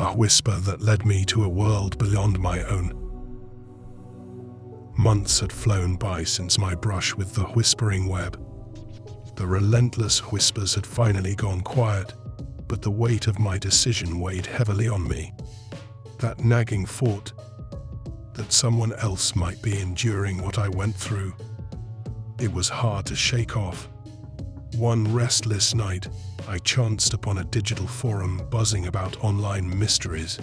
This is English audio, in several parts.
a whisper that led me to a world beyond my own. Months had flown by since my brush with the whispering web. The relentless whispers had finally gone quiet, but the weight of my decision weighed heavily on me. That nagging thought that someone else might be enduring what I went through, it was hard to shake off. One restless night, I chanced upon a digital forum buzzing about online mysteries.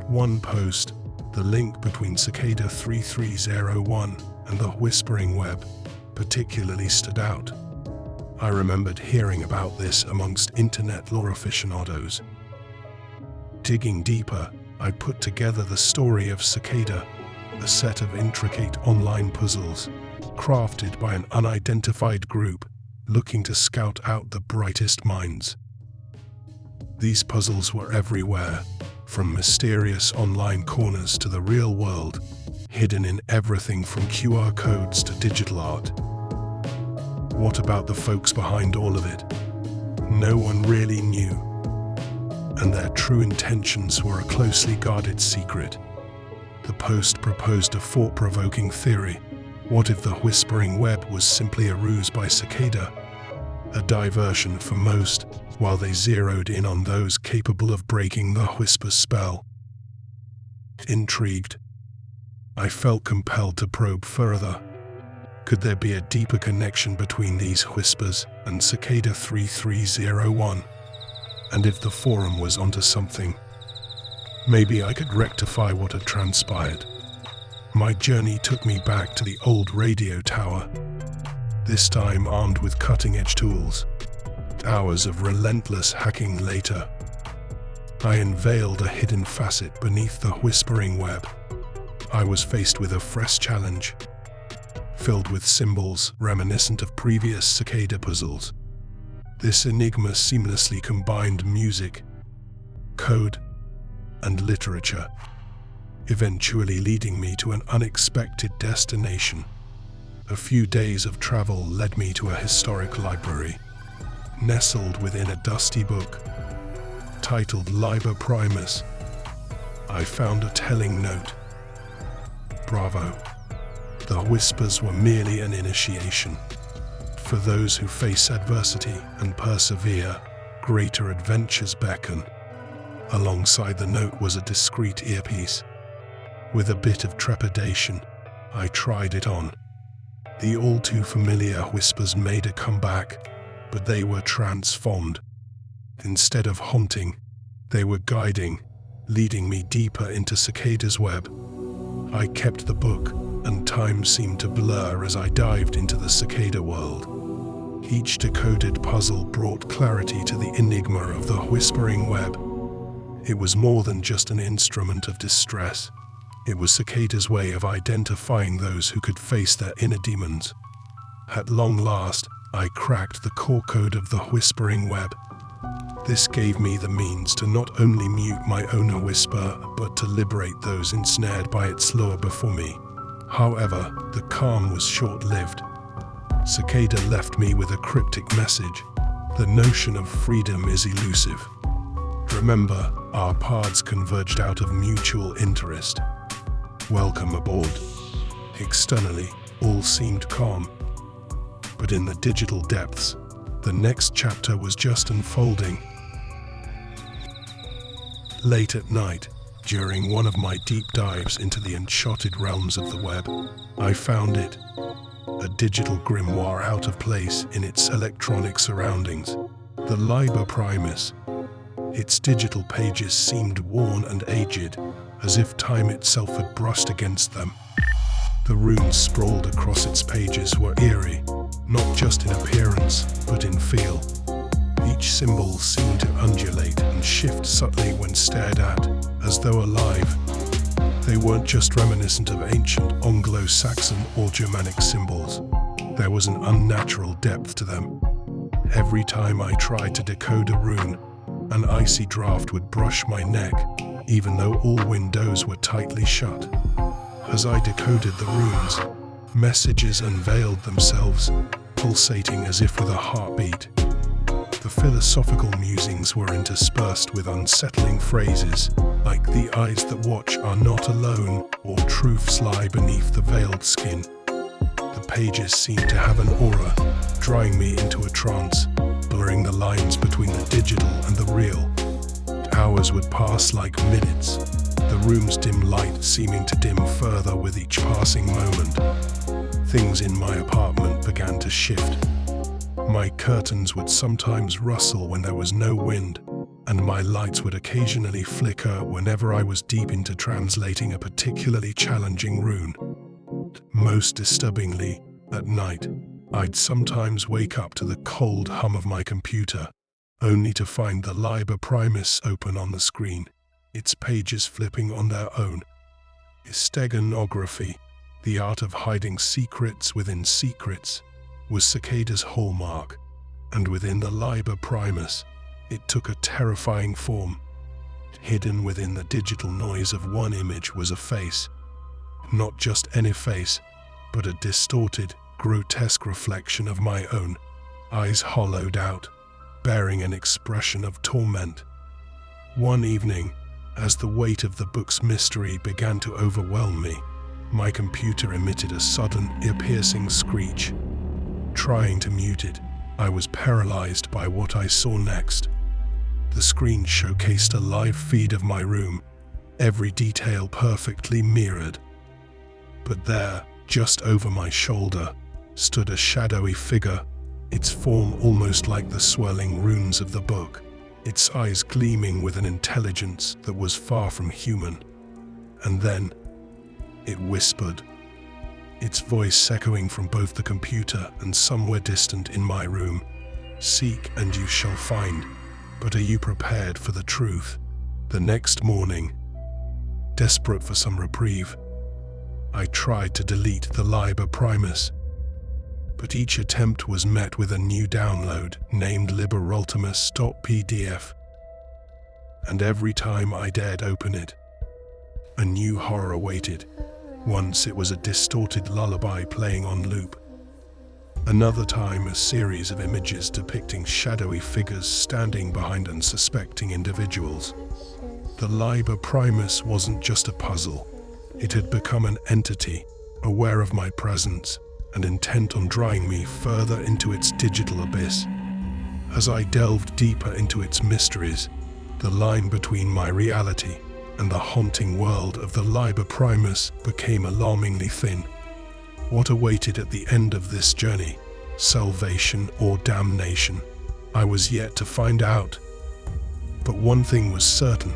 One post, the link between Cicada 3301 and the whispering web, particularly stood out. I remembered hearing about this amongst internet lore aficionados. Digging deeper, I put together the story of Cicada, a set of intricate online puzzles crafted by an unidentified group looking to scout out the brightest minds. These puzzles were everywhere, from mysterious online corners to the real world, hidden in everything from QR codes to digital art. What about the folks behind all of it? No one really knew, and their true intentions were a closely guarded secret. The post proposed a thought-provoking theory. What if the whispering web was simply a ruse by Cicada? A diversion for most, while they zeroed in on those capable of breaking the whisper spell. Intrigued, I felt compelled to probe further. Could there be a deeper connection between these whispers and Cicada 3301? And if the forum was onto something, maybe I could rectify what had transpired. My journey took me back to the old radio tower, this time armed with cutting-edge tools. Hours of relentless hacking later, I unveiled a hidden facet beneath the whispering web. I was faced with a fresh challenge, filled with symbols reminiscent of previous Cicada puzzles. This enigma seamlessly combined music, code, and literature, eventually leading me to an unexpected destination. A few days of travel led me to a historic library, nestled within a dusty book titled Liber Primus. I found a telling note. Bravo. The whispers were merely an initiation. For those who face adversity and persevere, greater adventures beckon. Alongside the note was a discreet earpiece. With a bit of trepidation, I tried it on. The all-too-familiar whispers made a comeback, but they were transformed. Instead of haunting, they were guiding, leading me deeper into Cicada's web. I kept the book, and time seemed to blur as I dived into the Cicada world. Each decoded puzzle brought clarity to the enigma of the whispering web. It was more than just an instrument of distress. It was Cicada's way of identifying those who could face their inner demons. At long last, I cracked the core code of the whispering web. This gave me the means to not only mute my own whisper, but to liberate those ensnared by its lure before me. However, the calm was short-lived. Cicada left me with a cryptic message. The notion of freedom is elusive. Remember, our paths converged out of mutual interest. Welcome aboard. Externally, all seemed calm. But in the digital depths, the next chapter was just unfolding. Late at night, during one of my deep dives into the uncharted realms of the web, I found it. A digital grimoire out of place in its electronic surroundings. The Liber Primus. Its digital pages seemed worn and aged, as if time itself had brushed against them. The runes sprawled across its pages were eerie, not just in appearance, but in feel. Each symbol seemed to undulate and shift subtly when stared at, as though alive. They weren't just reminiscent of ancient Anglo-Saxon or Germanic symbols. There was an unnatural depth to them. Every time I tried to decode a rune, an icy draft would brush my neck, even though all windows were tightly shut. As I decoded the runes, messages unveiled themselves, pulsating as if with a heartbeat. The philosophical musings were interspersed with unsettling phrases like "the eyes that watch are not alone" or "truths lie beneath the veiled skin." The pages seemed to have an aura, drawing me into a trance, blurring the lines between the digital and the real. Hours would pass like minutes, the room's dim light seeming to dim further with each passing moment. Things in my apartment began to shift. My curtains would sometimes rustle when there was no wind, and my lights would occasionally flicker whenever I was deep into translating a particularly challenging rune. Most disturbingly, at night, I'd sometimes wake up to the cold hum of my computer, only to find the Liber Primus open on the screen, its pages flipping on their own. Steganography, the art of hiding secrets within secrets, was Cicada's hallmark, and within the Liber Primus, it took a terrifying form. Hidden within the digital noise of one image was a face. Not just any face, but a distorted, grotesque reflection of my own, eyes hollowed out, bearing an expression of torment. One evening, as the weight of the book's mystery began to overwhelm me, my computer emitted a sudden, ear-piercing screech. Trying to mute it, I was paralyzed by what I saw next. The screen showcased a live feed of my room, every detail perfectly mirrored. But there, just over my shoulder, stood a shadowy figure, its form almost like the swirling runes of the book, its eyes gleaming with an intelligence that was far from human. And then, it whispered, its voice echoing from both the computer and somewhere distant in my room. "Seek and you shall find, but are you prepared for the truth?" The next morning, desperate for some reprieve, I tried to delete the Liber Primus, but each attempt was met with a new download named liberultimus.pdf. And every time I dared open it, a new horror awaited. Once it was a distorted lullaby playing on loop. Another time a series of images depicting shadowy figures standing behind unsuspecting individuals. The Liber Primus wasn't just a puzzle. It had become an entity, aware of my presence and intent on drawing me further into its digital abyss. As I delved deeper into its mysteries, the line between my reality and the haunting world of the Liber Primus became alarmingly thin. What awaited at the end of this journey, salvation or damnation, I was yet to find out. But one thing was certain,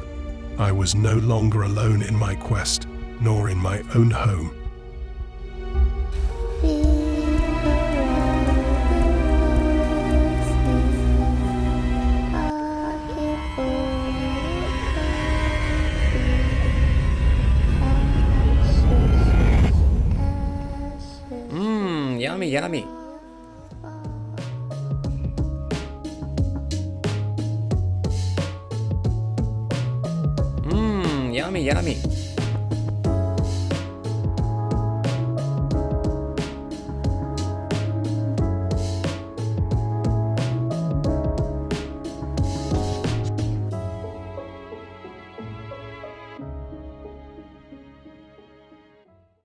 I was no longer alone in my quest, nor in my own home. Yummy, yummy. Yummy, yummy.